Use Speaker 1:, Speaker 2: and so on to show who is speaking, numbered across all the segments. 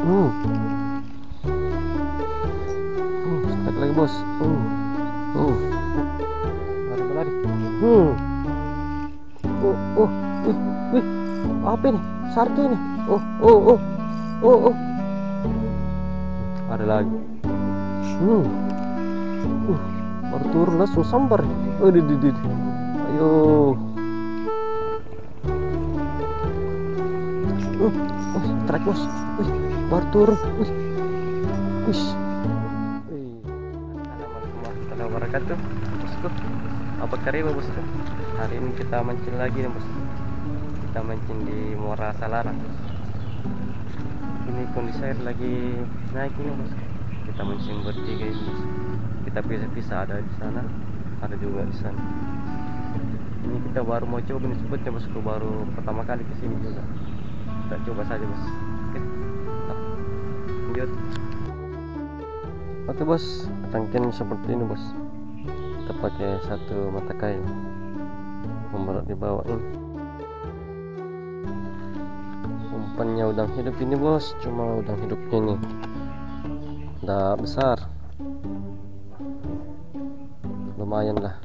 Speaker 1: Strike lagi bos. Lari lari. Wih, wih, apa ini? Sarki ini. Ada lagi. Baru turun langsung sambar. Ayo. Strike bos. Baru turun. Assalamualaikum warahmatullahi wabarakatuh, bosku. Apa kabar bosku? Hari ini kita mancing lagi nih bos. Kita mancing di Muara Salarang. Ini kondisi air lagi naik ini bos. Kita mancing bertiga ini bos. Kita pisah-pisah, ada di sana, ada juga di sana. Ini kita baru mau coba nih spotnya bosku, baru pertama kali kesini juga. Kita coba saja bos. Lanjut. Oke bos, tangkian seperti ini bos. Kita pakai satu mata kail, memberat di bawah ini. Umpannya udang hidup ini bos, cuma udang hidupnya ini udah besar, lumayan lah.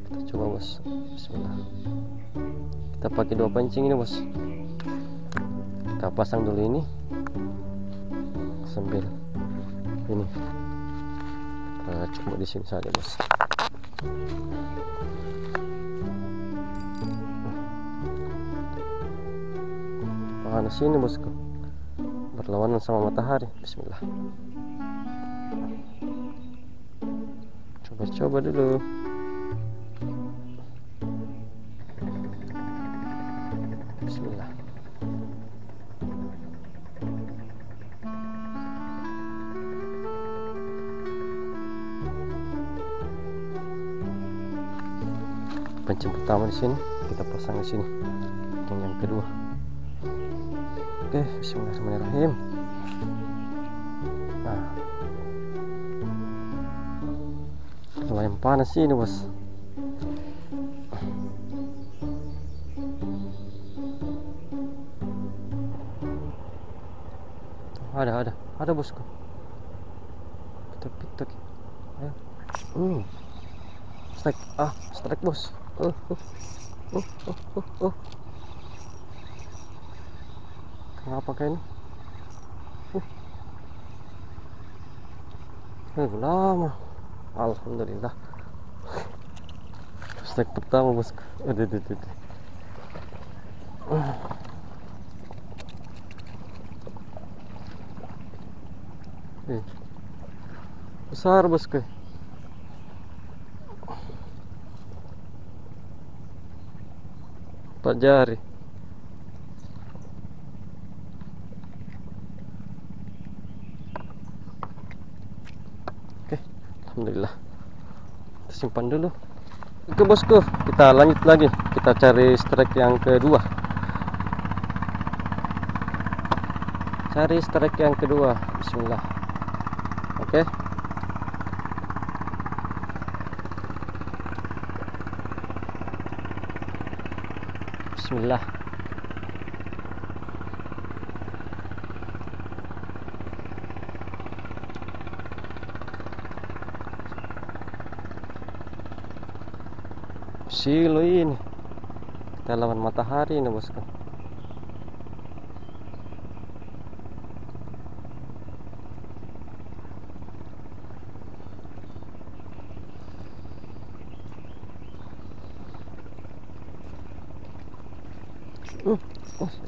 Speaker 1: Kita coba bos. Bismillah. Kita pakai 2 pancing ini bos. Kita pasang dulu ini sambil ini. Kita coba di sini saja bos. Panas ini bosku, berlawanan sama matahari. Bismillah. Coba dulu. Bismillah. Pancing pertama di sini, kita pasang di sini. Yang kedua. Oke, bismillahirrahmanirrahim. Nah, lumayan panas sih ini bos. Ada bosku. Pitok. Ayo. Strike bos. Kenapa kayak ini? Lama. Alhamdulillah. Strike pertama bosku. Besar bosku. Pak jari. Oke, alhamdulillah. Kita simpan dulu. Oke bosku, kita lanjut lagi. Kita cari strike yang kedua. Bismillah. Oke. Bismillah. Silo ini. Kita lawan matahari ini bosku.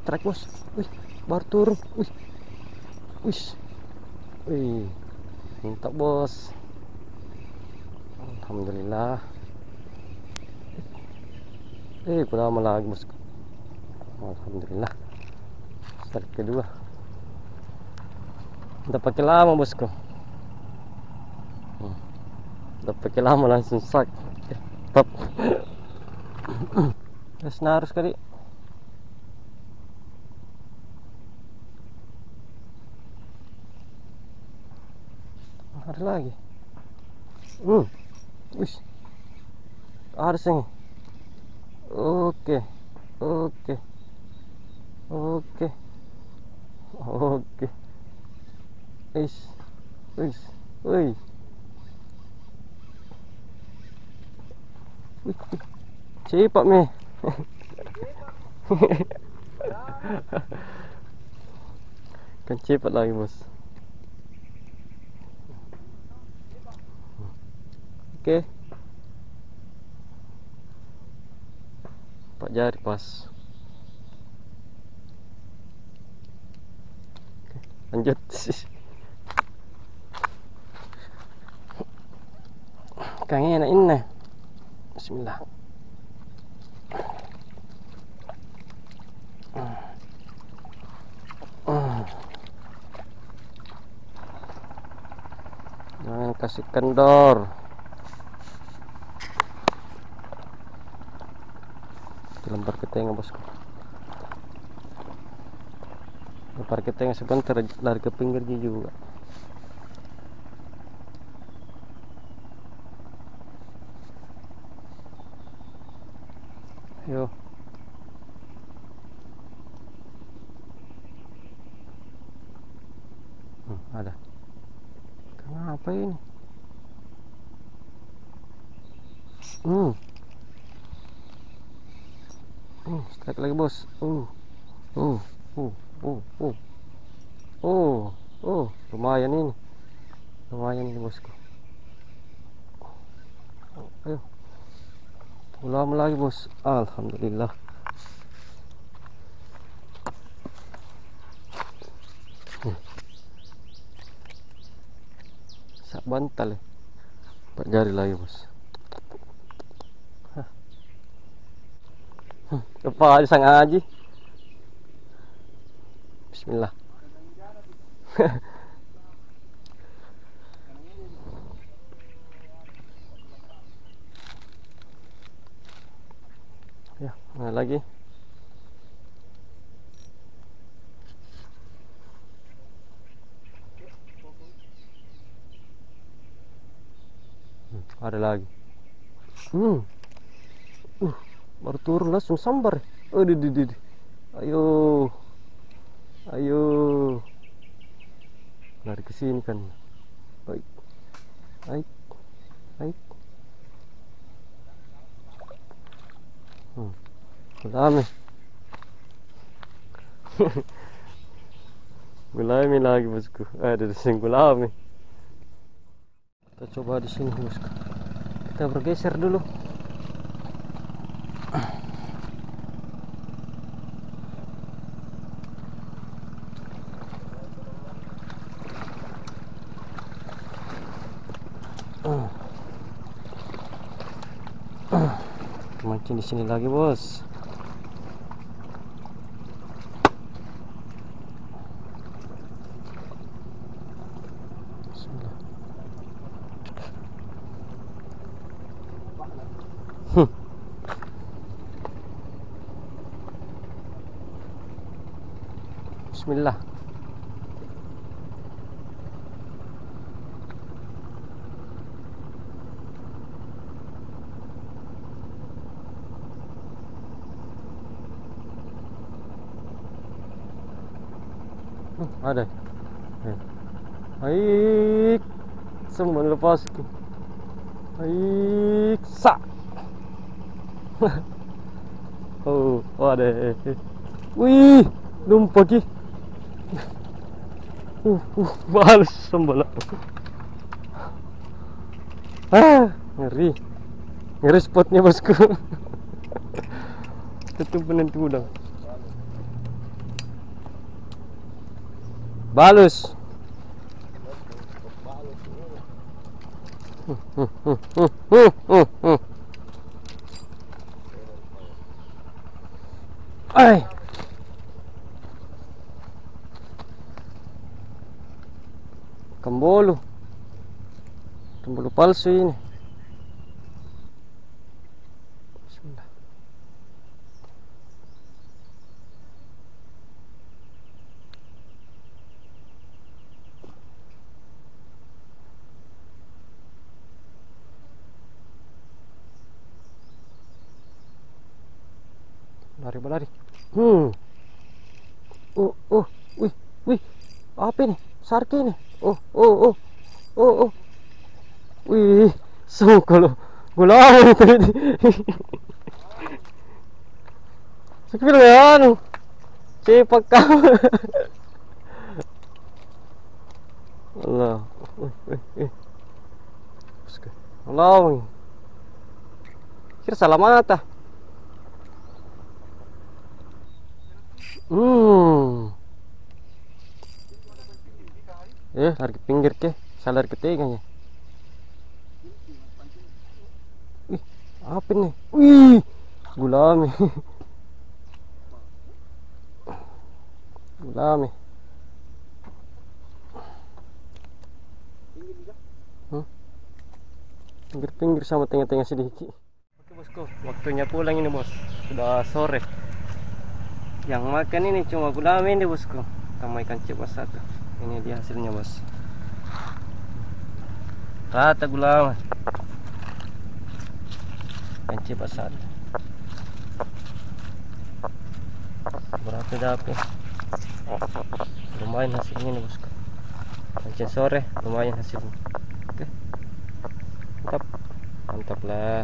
Speaker 1: Strike bos. Baru turun. Mantap bos. Alhamdulillah. Kurang lama lagi bosku. Alhamdulillah. Strike kedua. Udah pakai lama bosku. Udah pakai lama langsung strike. Top. Terus harus kali. Ada lagi. Ada sih. Oke. Oke. Wis. Wis. Wih. Cepat mi. Kan cepat lagi bos. Oke. Pak jari pas. Oke, lanjut. Kang enak ini. Bismillah. Jangan kasih kendor. Lempar ke tengah bosku. Lempar ke tengah sebentar, lari ke pinggirnya juga. Yo. Ada. Kenapa ini? Strike lagi bos. Uh, uh, uh, uh. Lumayan ini. Lumayan ini bosku. Ayo. Ulang lagi bos. Alhamdulillah. Sak bantal ya. Pak jari lagi bos. Apa aja sang aji. Bismillah. Ya, nah lagi. Ada lagi. Baru turun langsung sambar. Ayo. Ayo. Lari ke sini kan. Baik. Baik. Baik. Gulami. Gulami lagi bosku. Ada di sini gulami. Kita coba di sini bosku. Kita bergeser dulu. Mancing di sini lagi bos. Bismillah. Bismillah. Ada. Baik. Semua lepas. Baik. Sak. Oh, ada. Wih, lumpur lagi. Balas sembalak. Ngeri. Ngeri spotnya bosku. Itu penentu udang. Balus. Ay. Kembolu. Kembolu palsu ini. Bismillah. Lari berlari. Wih. Wih, apa ini? Sarki nih. Oh, oh, oh, oh, oh. Wih, kalau gula tadi. Sakit ya anu. Cepak kau. Allah. Wih. Allah. Kira salah mata. Lari ke pinggir ke, salah ke teganya. Wih, apa nih? Wih, gulami. Gulami. Pinggir-pinggir sama tengah-tengah sedikit. Oke bosku, waktunya pulang ini bos. Sudah sore. Yang makan ini cuma gulami ini bosku, sama ikan cepas satu. Ini dia hasilnya bos. Rata gulama. Ikan cepas satu. Berapa dapat? Lumayan hasilnya nih bosku. Mancing sore lumayan hasilnya. Oke. Mantap lah.